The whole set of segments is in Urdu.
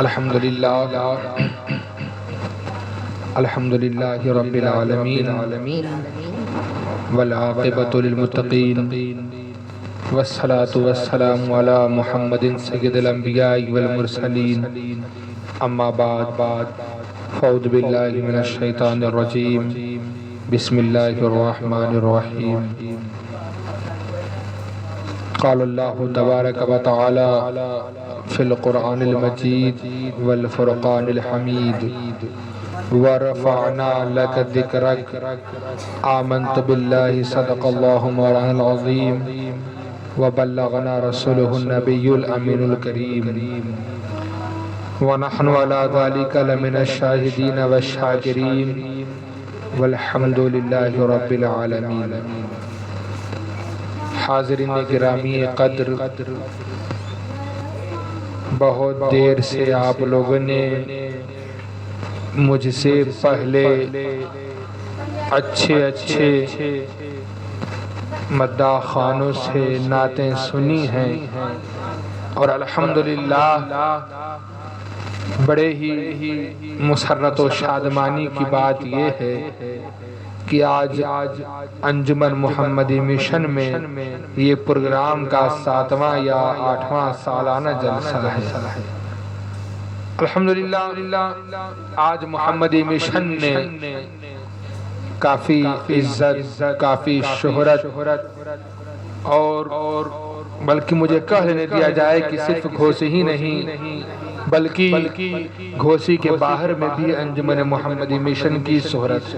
الحمدللہ رب العالمین والعاقبۃ للمتقین والصلاة والسلام علی محمد سید الانبیاء والمرسلین اما بعد فاعوذ باللہ من الشیطان الرجیم بسم اللہ الرحمن الرحیم قال اللہ تبارک و تعالی فی القرآن المجید والفرقان الحمید ورفعنا لك ذکرک آمنت باللہ صدق اللہ مولانا العظیم وبلغنا رسوله النبی الامین الکریم ونحن على ذلك لمن الشاہدین والشاکرین والحمد للہ رب العالمین۔ حاضرین گرامی قدر، بہت دیر سے آپ لوگوں نے مجھ سے پہلے اچھے مداح خانوں سے نعتیں سنی ہیں، اور الحمدللہ بڑے ہی مسرت و شادمانی کی بات یہ ہے کہ آج انجمن محمدی مشن میں یہ پروگرام کا 7واں یا 8واں سالانہ جلسہ ہے۔ الحمدللہ آج محمدی مشن نے کافی عزت، کافی شہرت، اور بلکہ مجھے کہہ لینے دیا جائے کہ صرف گھوسی ہی نہیں بلکہ گھوسی کے باہر میں بھی انجمن محمدی مشن کی شہرت،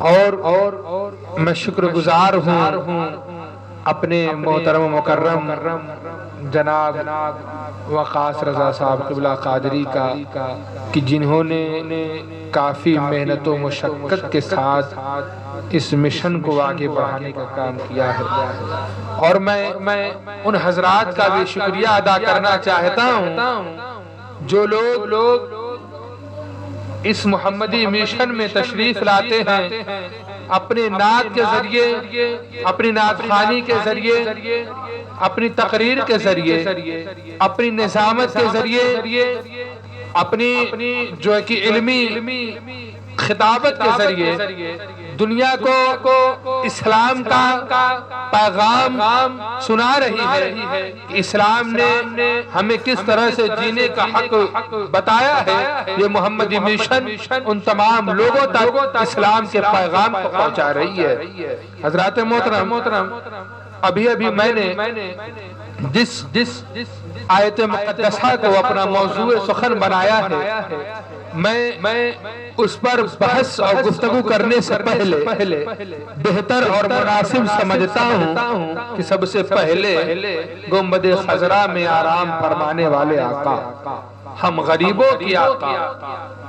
اور میں شکر گزار ہوں اپنے محترم و مکرم جناب وقاص رضا صاحب قبلہ قادری کا کہ جنہوں نے کافی محنت و مشقت کے ساتھ اس مشن کو آگے بڑھانے کا کام کیا ہے، اور میں ان حضرات کا بھی شکریہ ادا کرنا چاہتا ہوں جو لوگ اس محمدی مشن میں تشریف لاتے ہیں، اپنے نعت کے ذریعے، اپنی نعت خوانی کے ذریعے، اپنی تقریر کے ذریعے، اپنی نظامت کے ذریعے، اپنی جو ہے کہ علمی خطابت کے ذریعے دنیا کو اسلام کا پیغام سنا رہی ہے۔ اسلام نے ہمیں کس طرح سے جینے کا حق بتایا ہے، یہ محمدی مشن ان تمام لوگوں تک اسلام کے پیغام کو پہنچا رہی ہے۔ حضرات محترم، ابھی میں نے جس آیت مقدسہ کو اپنا موضوع سخن بنایا ہے، میں اس پر بحث اور گفتگو کرنے سے پہلے بہتر اور مناسب سمجھتا ہوں کہ سب سے پہلے گنبد خضرا میں آرام فرمانے والے آقا، ہم غریبوں کی آقا،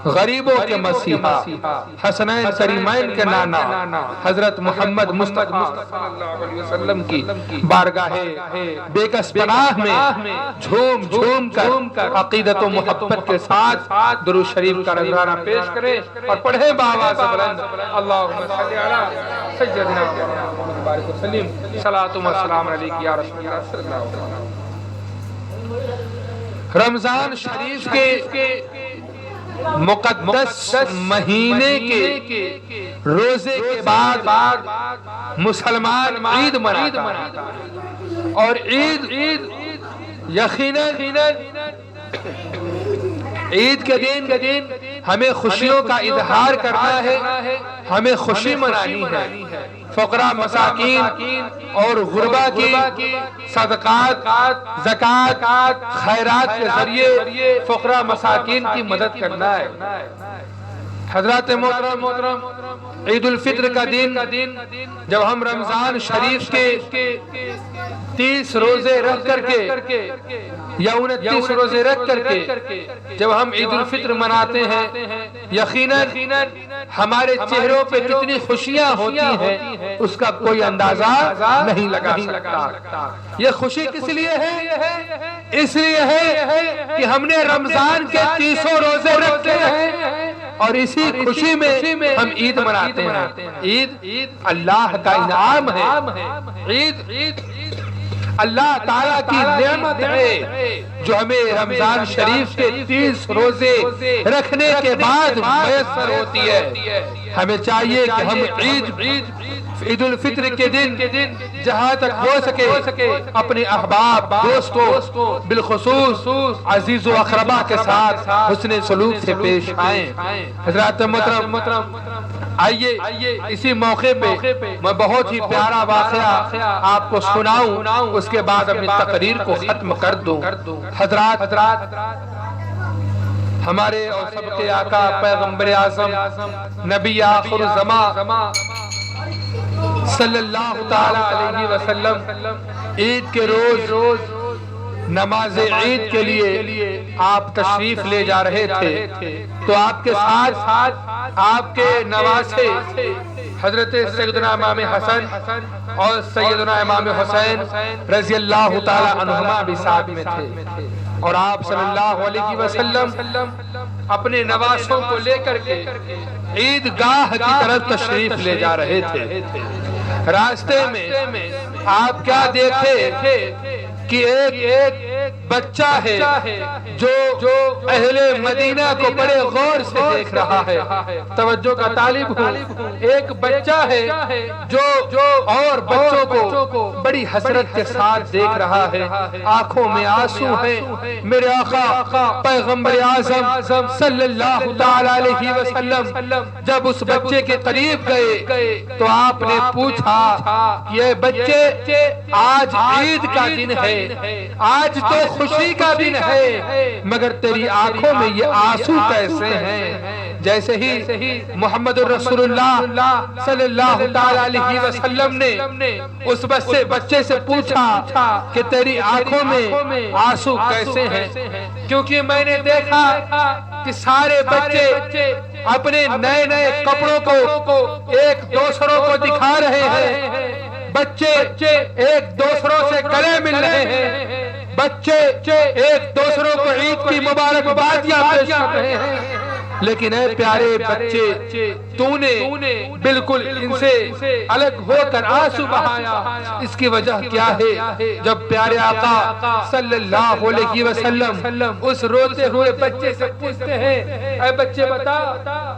غریبوں کے مسیحا، حسنین کریمین کے نانا حضرت محمد مصطفیٰ صلی اللہ علیہ وسلم کی بارگاہ بے کس پناہ میں جھوم کر عقیدت و محبت کے ساتھ درود شریف کا نذرانہ پیش کریں اور پڑھیں بآواز بلند اللہم صلی علی سیدنا محمد بارک وسلم صلاۃ و سلام علیک یا رسول اللہ صلی اللہ علیہ وسلم۔ رمضان شریف کے مقدس مہینے کے روزے کے بعد مسلمان عید مناتا ہے، اور عید یقیناً عید کے دن ہمیں خوشیوں کا اظہار کرنا ہے، ہمیں خوشی منانی ہے۔ فقراء، مساکین اور غربا کی صدقات، زکوٰۃ، خیرات کے ذریعے فقراء مساکین کی مدد کرنا ہے۔ حضرات محترم، عید الفطر کا دن جب ہم رمضان شریف کے 30 روزے رکھ کر کے یا 29 روزے رکھ کر کے جب ہم عید الفطر مناتے ہیں، یقیناً ہمارے چہروں پہ کتنی خوشیاں ہوتی ہیں اس کا کوئی اندازہ نہیں لگا سکتا۔ یہ خوشی کس لیے ہے؟ اس لیے ہے کہ ہم نے رمضان کے 30 روزے رکھے ہیں، اور اسی خوشی میں ہم عید مناتے ہیں۔ عید اللہ کا انعام ہے، عید اللہ تعالیٰ کی نعمت ہے جو ہمیں رمضان شریف کے 30 روزے رکھنے کے بعد میسر ہوتی ہے۔ ہمیں چاہیے کہ ہم عید الفطر کے دن جہاں تک ہو سکے اپنے احباب دوستوں بالخصوص عزیز و اقربا کے ساتھ حسن سلوک سے پیش آئیں۔ حضرات محترم، آئیے اسی موقع پہ میں بہت ہی پیارا واقعہ آپ کو سناؤں، اس کے بعد اپنی تقریر کو ختم کر دوں۔ حضرات، ہمارے اور سب کے آقا پیغمبر اعظم نبی آخر الزمان صلی اللہ تعالی علیہ وسلم عید کے روز نماز عید کے لیے آپ تشریف لے جا رہے تھے، تو آپ کے ساتھ آپ کے نواسے حضرت سیدنا امام حسن اور سیدنا امام حسین رضی اللہ تعالی عنہما بھی ساتھ میں تھے، اور آپ صلی اللہ علیہ وسلم اپنے نواسوں کو لے کر کے عیدگاہ کی طرف تشریف لے جا رہے تھے۔ راستے میں آپ کیا دیکھے کہ ایک بچہ ہے جو اہل مدینہ کو بڑے غور سے دیکھ رہا ہے۔ توجہ کا طالب ہوں، ایک بچہ ہے جو اور بچوں کو بڑی حسرت کے ساتھ دیکھ رہا ہے، آنکھوں میں آنسو ہیں۔ میرے آقا پیغمبر اعظم صلی اللہ تعالی علیہ وسلم جب اس بچے کے قریب گئے تو آپ نے پوچھا، یہ بچے آج عید کا دن ہے، آج تو خوشی کا دن ہے، مگر تیری آنکھوں میں یہ آنسو کیسے ہیں؟ جیسے ہی محمد رسول اللہ صلی اللہ تعالی علیہ وسلم نے اس بچے سے پوچھا کہ تیری آنکھوں میں آنسو کیسے ہیں، کیونکہ میں نے دیکھا کہ سارے بچے اپنے نئے کپڑوں کو ایک دوسروں کو دکھا رہے ہیں، بچے ایک دوسروں سے گلے مل رہے ہیں، بچے ایک دوسروں کو عید کی مبارکبادیاں پیش کر رہے ہیں، لیکن اے پیارے بچے تو نے بالکل ان سے الگ ہو کر آنسو بہایا، اس کی وجہ کیا ہے؟ جب پیارے آقا صلی اللہ علیہ وسلم اس روتے ہوئے بچے سے پوچھتے ہیں، اے بچے بتا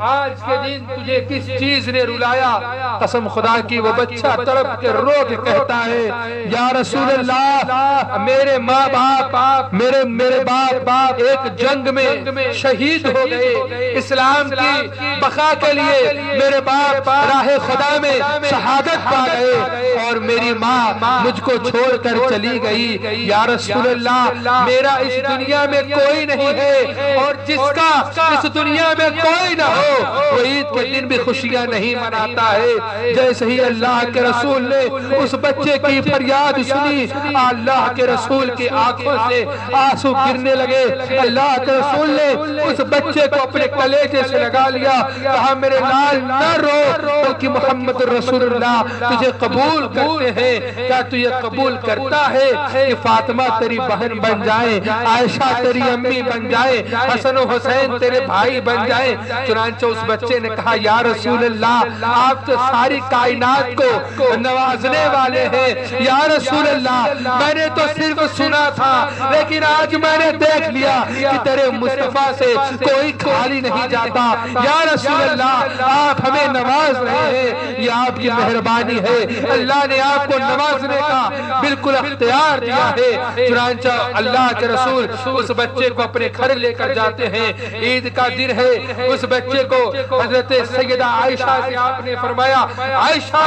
آج کے دن تجھے کس چیز نے رلایا؟ قسم خدا کی وہ بچہ تڑپ کے رو کے کہتا ہے، یا رسول اللہ میرے ماں باپ میرے باپ ایک جنگ میں شہید ہو گئے، اسلام کی بقا کے لیے میرے باپ راہ خدا میں شہادت پا گئے، اور میری ماں مجھ کو چھوڑ کر چلی گئی، یا رسول اللہ میرا اس دنیا میں کوئی نہیں ہے، اور جس کا اس دنیا میں کوئی نہ ہو وہ عید کے دن بھی خوشیاں نہیں مناتا ہے۔ جیسے ہی اللہ کے رسول نے اس بچے کی فریاد سنی، اللہ کے رسول کی آنکھوں سے آنسو گرنے لگے، اللہ کے رسول نے اس بچے کو اپنے کلیجے سے لگا لیا، کہا میرے لال نہ رو، بلکہ محمد رسول اللہ تجھے قبول کرتے ہیں، کیا تو یہ قبول کرتا ہے کہ فاطمہ تیری بہن بن جائیں، عائشہ تیری امی بن جائیں، حسن و حسین تیرے بھائی بن جائیں؟ چنانچہ اس بچے نے کہا، یا رسول اللہ آپ تو ساری کائنات کو نوازنے والے ہیں، یا رسول اللہ میں نے تو صرف سنا تھا، لیکن آج میں نے دیکھ لیا کہ تیرے مصطفیٰ سے کوئی خالی نہیں جاتا، یا رسول اللہ آپ ہمیں نواز رہے ہیں، یہ آپ کی مہربانی ہے، اللہ نے آپ کو نوازنے کا بالکل اختیار دیا ہے۔ چنانچہ اللہ کے رسول اس بچے کو اپنے گھر لے کر جاتے ہیں، عید کا دن ہے، اس بچے کو حضرت سیدہ عائشہ سے آپ نے فرمایا، عائشہ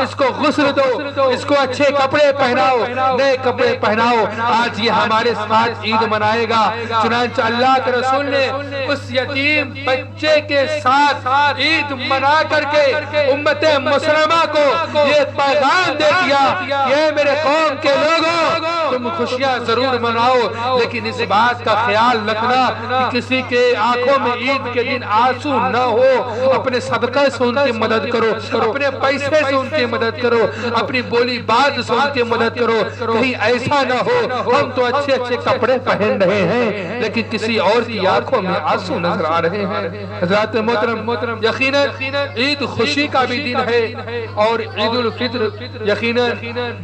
اس کو غسل دو، اس کو اچھے کپڑے پہناؤ، نئے کپڑے پہناؤ، آج یہ ہمارے ساتھ عید منائے گا۔ چنانچہ اللہ کے رسول نے اس یتیم بچے کے ساتھ عید منا کر کے امت مسلمہ کو یہ پیغام دے دیا، یہ میرے قوم کے لوگوں تم خوشیاں ضرور مناؤ، لیکن اس بات کا خیال رکھنا کہ کسی کے آنکھوں میں عید کے دن آنسو نہ ہو، اپنے صدقہ سے ان کی مدد کرو، اپنے پیسے سے ان کی مدد کرو، اپنی بولی بات سے ان کی مدد کرو، کہیں ایسا نہ ہو ہم تو اچھے کپڑے پہن رہے ہیں لیکن کسی اور کی آنکھوں میں آنسو نظر آ رہے ہیں حضرات محترم یقیناً عید خوشی کا بھی دن ہے اور عید الفطر یقیناً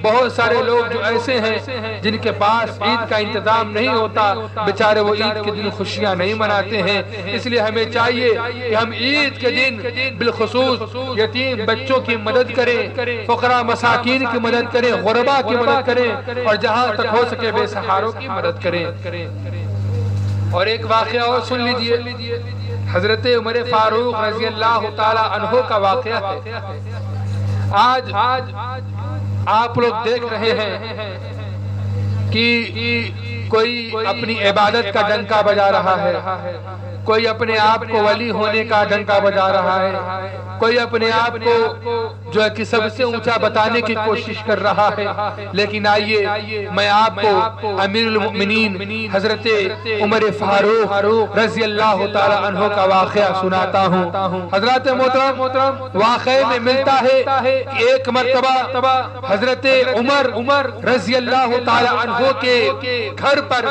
بہت سارے لوگ جو ایسے ہیں جن کے پاس عید کا انتظام نہیں ہوتا، بیچارے وہ عید کے دن خوشیاں نہیں مناتے ہیں۔ اس لیے ہمیں چاہیے کہ ہم عید کے دن بالخصوص یتیم بچوں کی مدد کریں، فقراء مساکین کی مدد کریں، غرباء کی مدد کریں اور جہاں تک ہو سکے بے سہاروں کی مدد کریں۔ اور ایک واقعہ اور سن لیجئے، حضرت عمر فاروق رضی اللہ تعالی عنہ کا واقعہ ہے۔ آج آپ لوگ دیکھ رہے ہیں کہ کوئی اپنی عبادت کا ڈنکا بجا رہا ہے، کوئی اپنے آپ کو ولی ہونے کا ڈنکا بجا رہا ہے، کوئی اپنے آپ کو جو ہے کہ سب سے اونچا بتانے کی کوشش کر رہا ہے۔ لیکن آئیے میں آپ کو امیر المؤمنین حضرت عمر فاروق رضی اللہ تعالی عنہ کا واقعہ سناتا ہوں۔ حضرت محترم واقعے میں ملتا ہے کہ ایک مرتبہ حضرت عمر رضی اللہ تعالی عنہ کے گھر پر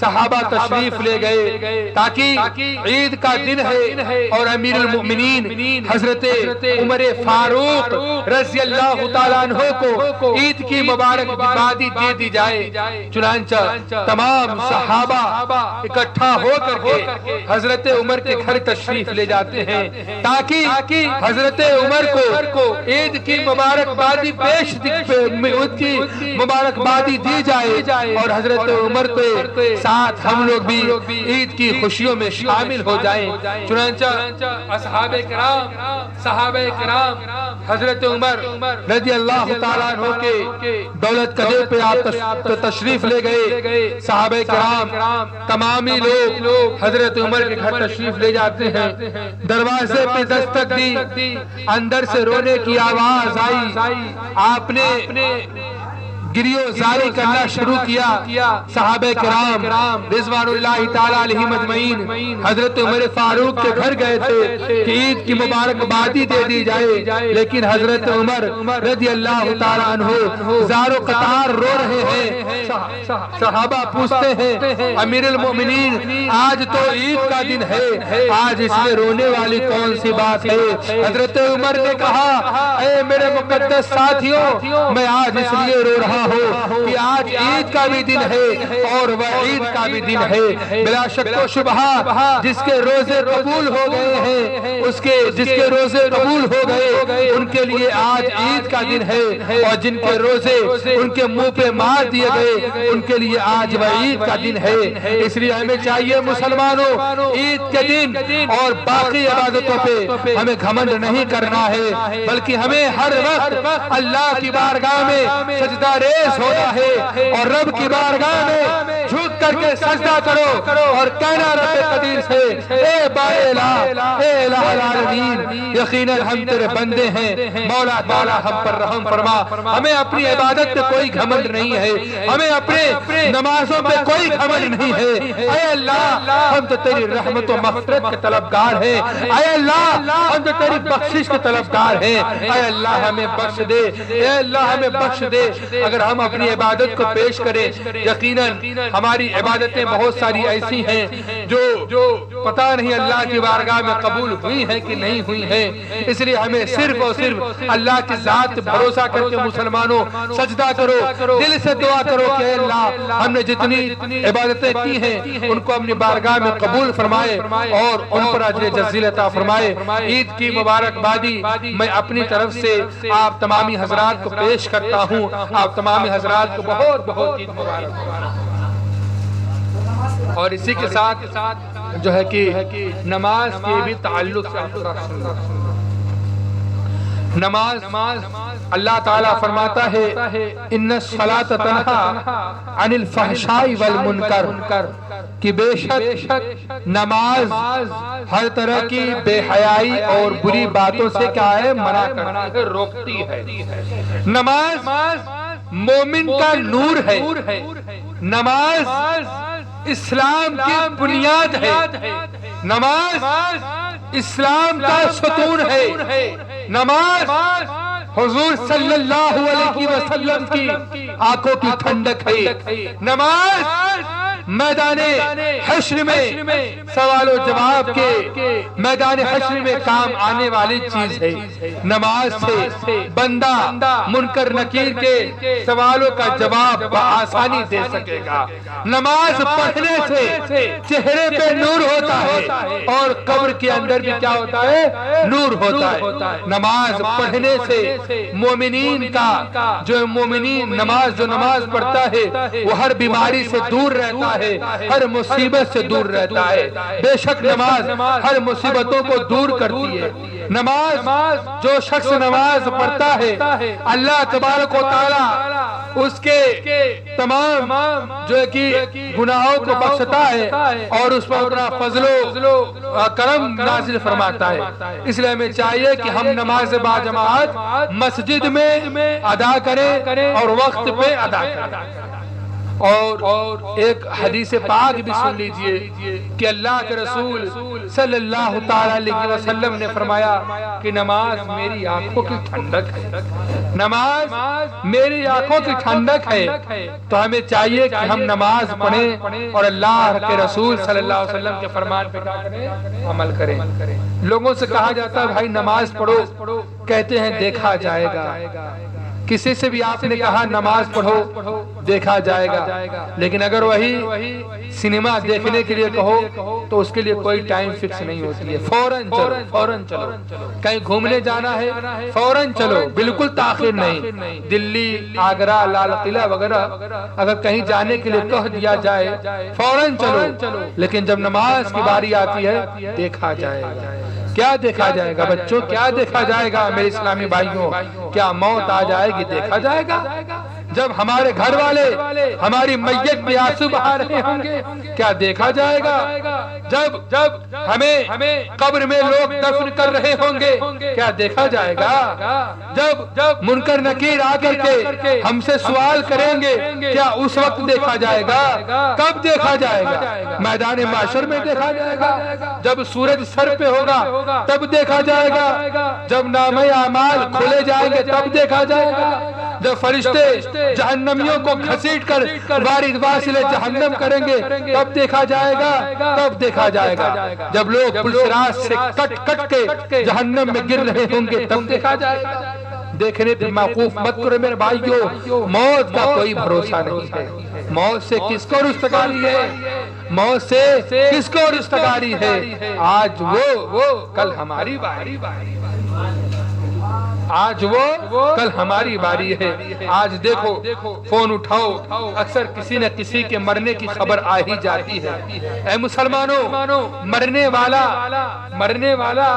صحابہ تشریف لے گئے تاکہ عید کا دن ہے اور امیر المؤمنین حضرت عمر فاروق رضی اللہ تعالیٰ عنہ کو عید کی مبارکبادی دے دی جائے۔ چنانچہ تمام صحابہ اکٹھا ہو کر کے حضرت عمر کے گھر تشریف لے جاتے ہیں تاکہ حضرت عمر کو عید کی مبارکبادی مبارکبادی دی جائے اور حضرت عمر کے ساتھ ہم لوگ بھی عید کی خوشیوں میں شامل ہو جائیں۔ چنانچہ صحابہ کرام حضرت عمر رضی اللہ تعالیٰ عنہ کے دولت قدر پہ آپ تشریف لے گئے۔ صحابہ کرام تمامی لوگ حضرت عمر کے گھر تشریف لے جاتے ہیں۔ دروازے پہ دستک دی، اندر سے رونے کی آواز آئی، آپ نے گریو زاری کرنا شروع کیا۔ صحابہ کرام رضوان اللہ تعالی علیہم اجمعین حضرت عمر فاروق کے گھر گئے تھے کہ عید کی مبارکبادی دے دی جائے، لیکن حضرت عمر رضی اللہ تعالی عنہ زار و قطار رو رہے ہیں۔ صحابہ پوچھتے ہیں امیر المؤمنین آج تو عید کا دن ہے، آج اس میں رونے والی کون سی بات ہے؟ حضرت عمر نے کہا اے میرے مقدس ساتھیوں، میں آج اس لیے رو رہا ہو کہ آج عید کا بھی دن ہے اور وعید کا بھی دن ہے۔ بلا شک و شبہ جس کے روزے قبول ہو گئے ہیں، جس کے روزے قبول ہو گئے ان کے لیے آج عید کا دن ہے، اور جن کے روزے ان کے منہ پہ مار دیے گئے ان کے لیے آج وعید کا دن ہے۔ اس لیے ہمیں چاہیے مسلمانوں عید کے دن اور باقی عبادتوں پہ ہمیں گھمنڈ نہیں کرنا ہے، بلکہ ہمیں ہر وقت اللہ کی بارگاہ میں سجدہ ریز ہونا ہے اور رب کی بارگاہ میں جھک کر کے سجدہ کرو اور کہنا رب قدیر سے اے بارے اے الہ العالمین، یقیناً ہم تیرے بندے ہیں، مولا تعالی ہم پر رحم فرما۔ ہمیں اپنی عبادت پہ کوئی گھمنڈ نہیں ہے، ہمیں اپنے نمازوں پہ کوئی گھمنڈ نہیں ہے۔ اے اللہ ہم تو تیری رحمت و مغفرت کے طلبگار ہیں، اے اللہ ہم تو تیری بخشش کے طلبگار ہیں، اے اللہ ہمیں بخش دے، اے اللہ ہمیں بخش دے۔ اگر ہم اپنی عبادت کو پیش کریں، یقیناً ہماری عبادتیں بہت ساری ایسی ہیں جو پتہ نہیں اللہ کی بارگاہ میں قبول ہوئی ہیں کہ نہیں ہوئی ہیں۔ اس لیے ہمیں صرف اور صرف اللہ کی ذات بھروسہ کر کے مسلمانوں سجدہ کرو، دل سے دعا کرو کہ اے اللہ ہم نے جتنی عبادتیں کی ہیں ان کو اپنی بارگاہ میں قبول فرمائے اور ان پر اجر جزیل عطا فرمائے۔ عید کی مبارکبادی میں اپنی طرف سے آپ تمامی حضرات کو پیش کرتا ہوں، آپ تمام حضرات کو بہت بہت عید مبارک۔ اور اسی کے ساتھ جو ہے کہ نماز کے بھی تعلق نماز اللہ تعالیٰ فرماتا ہے ان الصلاۃ تنہی عن الفحشاء والمنکر، کہ بے شک نماز ہر طرح کی بے حیائی اور بری باتوں سے کیا ہے منع کرتی ہے، روکتی ہے۔ نماز مومن کا نور ہے، نماز اسلام کی بنیاد ہے، نماز اسلام کا ستون ہے، نماز حضور صلی اللہ علیہ وسلم کی آنکھوں کی ٹھنڈک ہے، نماز میدان حشر میں سوال و جواب کے میدان حشر میں کام آنے والی چیز ہے۔ نماز سے بندہ منکر نکیر کے سوالوں کا جواب بآسانی دے سکے گا۔ نماز پڑھنے سے چہرے پہ نور ہوتا ہے اور قبر کے اندر بھی کیا ہوتا ہے؟ نور ہوتا ہے۔ نماز پڑھنے سے مومنین کا جو نماز پڑھتا ہے وہ ہر بیماری سے دور رہتا ہے، ہر مصیبت سے دور رہتا ہے۔ بے شک نماز ہر مصیبتوں کو دور کرتی ہے۔ نماز جو شخص نماز پڑھتا ہے اللہ تبارک و تعالی اس کے تمام جو کہ گناہوں کو بخشتا ہے اور اس پر اپنا فضل و کرم نازل فرماتا ہے۔ اس لیے ہمیں چاہیے کہ ہم نماز با جماعت مسجد میں ادا کریں اور وقت پہ ادا کریں۔ اور ایک حدیث پاک بھی سن لیجئے کہ اللہ کے رسول صلی اللہ تعالی علیہ وسلم نے فرمایا کہ نماز میری آنکھوں کی ٹھنڈک ہے۔ نماز میری آنکھوں کی ٹھنڈک ہے، تو ہمیں چاہیے کہ ہم نماز پڑھیں اور اللہ کے رسول صلی اللہ علیہ وسلم کے فرمان پہ کیا کریں؟ عمل کریں۔ لوگوں سے کہا جاتا ہے بھائی نماز پڑھو، کہتے ہیں دیکھا جائے گا۔ کسی سے بھی آپ نے کہا نماز پڑھو دیکھا جائے گا، لیکن اگر وہی سنیما دیکھنے کے لیے کہو تو اس کے لیے کوئی ٹائم فکس نہیں ہوتی ہے۔ فوراً چلو، کہیں گھومنے جانا ہے فوراً چلو، بالکل تاخیر نہیں۔ دلی، آگرہ، لال قلعہ وغیرہ اگر کہیں جانے کے لیے کہہ دیا جائے فوراً چلو، لیکن جب نماز کی باری آتی ہے دیکھا جائے گا۔ کیا دیکھا جائے گا بچوں؟ کیا دیکھا جائے گا میرے اسلامی بھائیوں؟ کیا موت آ جائے گی دیکھا جائے گا؟ جب ہمارے گھر والے ہماری میت پہ آنسو بہا رہے ہوں گے کیا دیکھا جائے گا؟ جب ہمیں قبر میں لوگ دفن کر رہے ہوں گے کیا دیکھا جائے گا؟ جب منکر نکیر آ کر کے ہم سے سوال کریں گے کیا اس وقت دیکھا جائے گا؟ کب دیکھا جائے گا؟ میدان معاشر میں دیکھا جائے گا، جب سورج سر پہ ہوگا تب دیکھا جائے گا، جب نامہ اعمال کھولے جائیں گے تب دیکھا جائے گا، جب فرشتے جہنمیوں کو گھسیٹ کر وارد واصل جہنم کریں گے تب دیکھا جائے گا، تب دیکھا جائے گا، جب لوگ پلسرات سے کٹ کے جہنم میں گر رہے ہوں گے تب دیکھا جائے گا۔ دیکھنے پہ موقوف مت کرو میرے بھائیوں، موت کا کوئی بھروسہ نہیں ہے۔ موت سے کس کو رستگاری ہے؟ موت سے کس کو رستگاری ہے؟ آج وہ کل ہماری باری، آج وہ کل ہماری باری ہے۔ آج دیکھو فون اٹھاؤ، اکثر کسی نہ کسی کے مرنے کی خبر آ ہی جاتی ہے۔ اے مسلمانوں، مرنے والا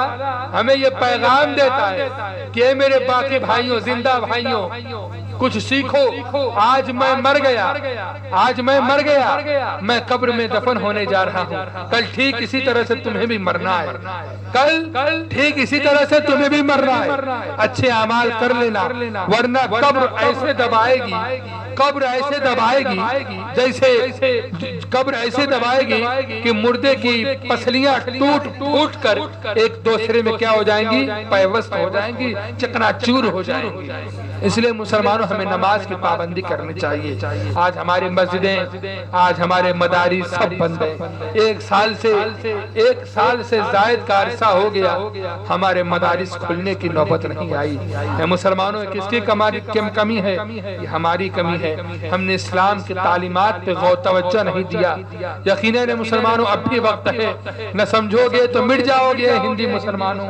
ہمیں یہ پیغام دیتا ہے کہ اے میرے باقی بھائیوں، زندہ بھائیوں، کچھ سیکھو۔ آج میں مر گیا، میں قبر میں دفن ہونے جا رہا ہوں، کل ٹھیک اسی طرح سے تمہیں بھی مرنا ہے، کل ٹھیک اسی طرح سے تمہیں بھی مرنا ہے۔ اچھے اعمال کر لینا، ورنہ قبر ایسے دبائے گی جیسے قبر ایسے دبائے گی کہ مردے کی پسلیاں ٹوٹ کر ایک دوسرے میں کیا ہو جائیں گی؟ پیوست ہو جائیں گی، چکنا چور ہو جائیں گی۔ اس لیے مسلمانوں ہمیں نماز کی پابندی کرنی چاہیے۔ آج ہماری مسجدیں، آج ہمارے مدارس سب بند ہیں۔ ایک سال سے زائد کا عرصہ ہو گیا ہمارے مدارس کھلنے کی نوبت نہیں آئی۔ اے مسلمانوں، کس کی کمی ہے؟ یہ ہماری کمی ہے۔ ہم نے اسلام کی تعلیمات پہ غور توجہ نہیں دیا۔ یقیناً مسلمانوں اب بھی وقت ہے، نہ سمجھو گے تو مٹ جاؤ گے ہندی مسلمانوں،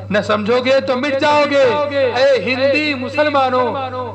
نہ سمجھو گے تو مٹ جاؤ گے۔ اے ہندی مسلمانوں،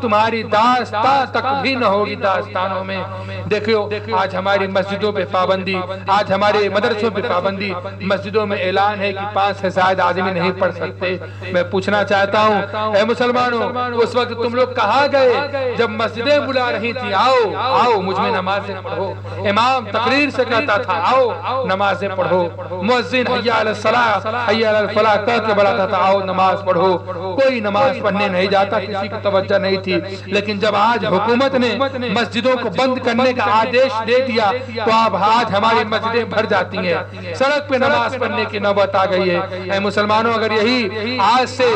تمہاری داستان تک بھی نہ ہوگی داستانوں میں۔ دیکھو آج ہماری مسجدوں پہ پابندی، آج ہمارے مدرسوں پہ پابندی، مسجدوں میں اعلان ہے کہ 5 سے زائد آدمی نہیں پڑھ سکتے۔ میں پوچھنا چاہتا ہوں اے مسلمانوں، اس وقت تم لوگ کہاں گئے جب مسجدیں بلا رہی تھی آؤ مجھ میں نمازیں پڑھو؟ امام تقریر سے کہتا تھا آؤ نمازیں پڑھو، مؤذن حی علی الصلاۃ حی علی الفلاح کہہ کے بلاتا تھا آؤ نماز پڑھو۔ کوئی نماز پڑھنے نہیں جاتا، کسی کی توجہ توجہ نہیں تھی، لیکن جب آج حکومت نے مسجدوں کو بند کرنے کا آدیش دے دیا تو اب آج ہماری مسجدیں بھر جاتی ہیں، سڑک پہ نماز پڑھنے کی نوبت آ گئی ہے۔ اے مسلمانوں، اگر یہی آج سے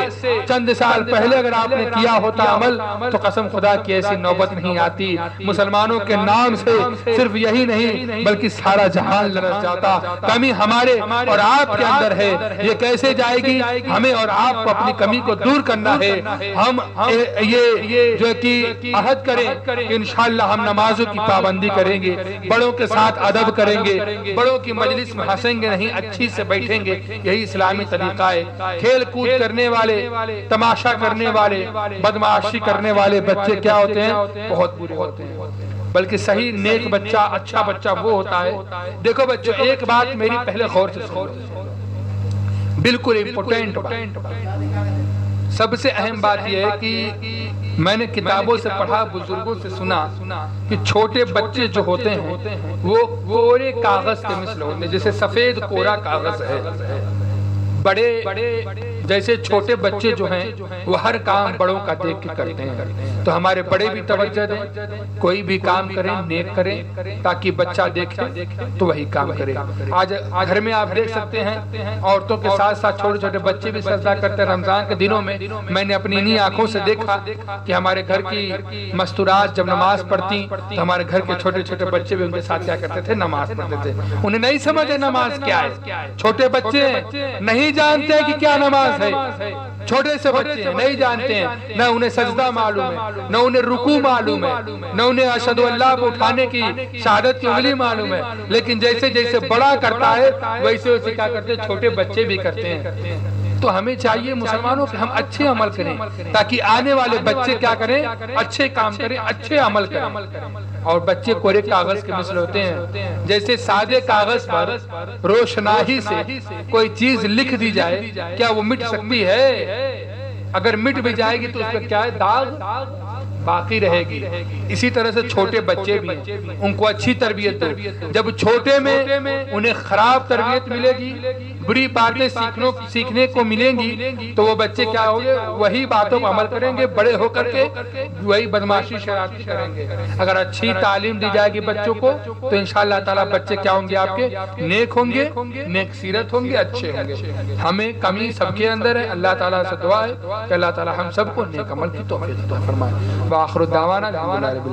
چند سال پہلے اگر آپ نے کیا ہوتا عمل تو قسم خدا کی ایسی نوبت نہیں آتی، مسلمانوں کے نام سے صرف یہی نہیں بلکہ سارا جہان لرز جاتا۔ کمی ہمارے اور آپ کے اندر ہے، یہ کیسے جائے گی؟ ہمیں اور آپ کو اپنی کمی کو دور کرنا ہے۔ ہم یہ جو کہ عہد کریں کہ انشاءاللہ ہم نمازوں کی پابندی کریں گے، بڑوں کے ساتھ ادب کریں گے، بڑوں کی مجلس میں ہنسیں گے نہیں، اچھی سے بیٹھیں گے، یہی اسلامی طریقہ ہے۔ کھیل کود کرنے والے، تماشا کرنے والے، بدمعاشی کرنے والے بچے کیا ہوتے ہیں؟ بہت برے ہوتے ہیں، بلکہ صحیح نیک بچہ، اچھا بچہ وہ ہوتا ہے۔ دیکھو بچوں، ایک بات میری پہلے غور سے سنو، بالکل امپورٹنٹ بات، سب سے اہم بات یہ ہے کہ میں نے کتابوں سے پڑھا، بزرگوں سے سنا کہ چھوٹے بچے جو ہوتے ہیں وہ کورے کاغذ کے مثل ہوتے ہیں، جیسے سفید کورا کاغذ ہے۔ بڑے جیسے چھوٹے بچے جو ہیں وہ ہر کام بڑوں کا دیکھ کے کرتے ہیں، تو ہمارے بڑے بھی توجہ دیں، کوئی بھی کام کریں نیک کریں تاکہ بچہ دیکھے تو وہی کام کرے۔ آج گھر میں آپ دیکھ سکتے ہیں عورتوں کے ساتھ ساتھ چھوٹے چھوٹے بچے بھی سجدہ کرتے ہیں۔ رمضان کے دنوں میں میں نے اپنی انہی آنکھوں سے دیکھا کہ ہمارے گھر کی مستورات جب نماز پڑھتی تو ہمارے گھر کے چھوٹے چھوٹے بچے بھی ان کے ساتھ کیا کرتے تھے؟ نماز پڑھتے تھے۔ انہیں نہیں سمجھے نماز کیا ہے، چھوٹے بچے نہیں جانتے کہ کیا نماز ہے، چھوٹے سے بچے ہیں نہیں جانتے ہیں، نہ انہیں سجدہ معلوم ہے، نہ انہیں رکوع معلوم ہے، نہ انہیں اشہد اللہ کو اٹھانے کی شہادت کی انگلی معلوم ہے، لیکن جیسے جیسے بڑا کرتا ہے ویسے ویسے کیا کرتے ہیں؟ چھوٹے بچے بھی کرتے ہیں۔ تو ہمیں چاہیے مسلمانوں کہ ہم اچھے عمل کریں تاکہ آنے والے بچے کیا کریں؟ اچھے کام کریں، اچھے عمل کریں۔ اور بچے کورے کاغذ کے مثل ہوتے ہیں، جیسے سادے کاغذ پر روشنائی سے کوئی چیز لکھ دی جائے، کیا وہ مٹ سکتی ہے؟ اگر مٹ بھی جائے گی تو اس پہ کیا ہے؟ داغ باقی رہے گی۔ اسی طرح سے چھوٹے بچے بھی ہیں، ان کو اچھی تربیت دو۔ جب چھوٹے میں انہیں خراب تربیت ملے گی، بری باتیں سیکھنے کو ملیں گی تو وہ بچے کیا ہوں گے؟ وہی باتوں پر عمل کریں گے، بڑے ہو کر کے وہی بدمعاشی شرارتی کریں گے۔ اگر اچھی تعلیم دی جائے گی بچوں کو تو انشاءاللہ تعالیٰ بچے کیا ہوں گے؟ آپ کے نیک ہوں گے، نیک سیرت ہوں گے، اچھے ہوں گے۔ ہمیں کمی سب کے اندر ہے، اللہ تعالیٰ سے دعا ہے کہ اللہ تعالیٰ ہم سب کو نیک عمل کی توفیق عطا فرمائے۔ وآخر دعوانا الحمدللہ رب العالمین۔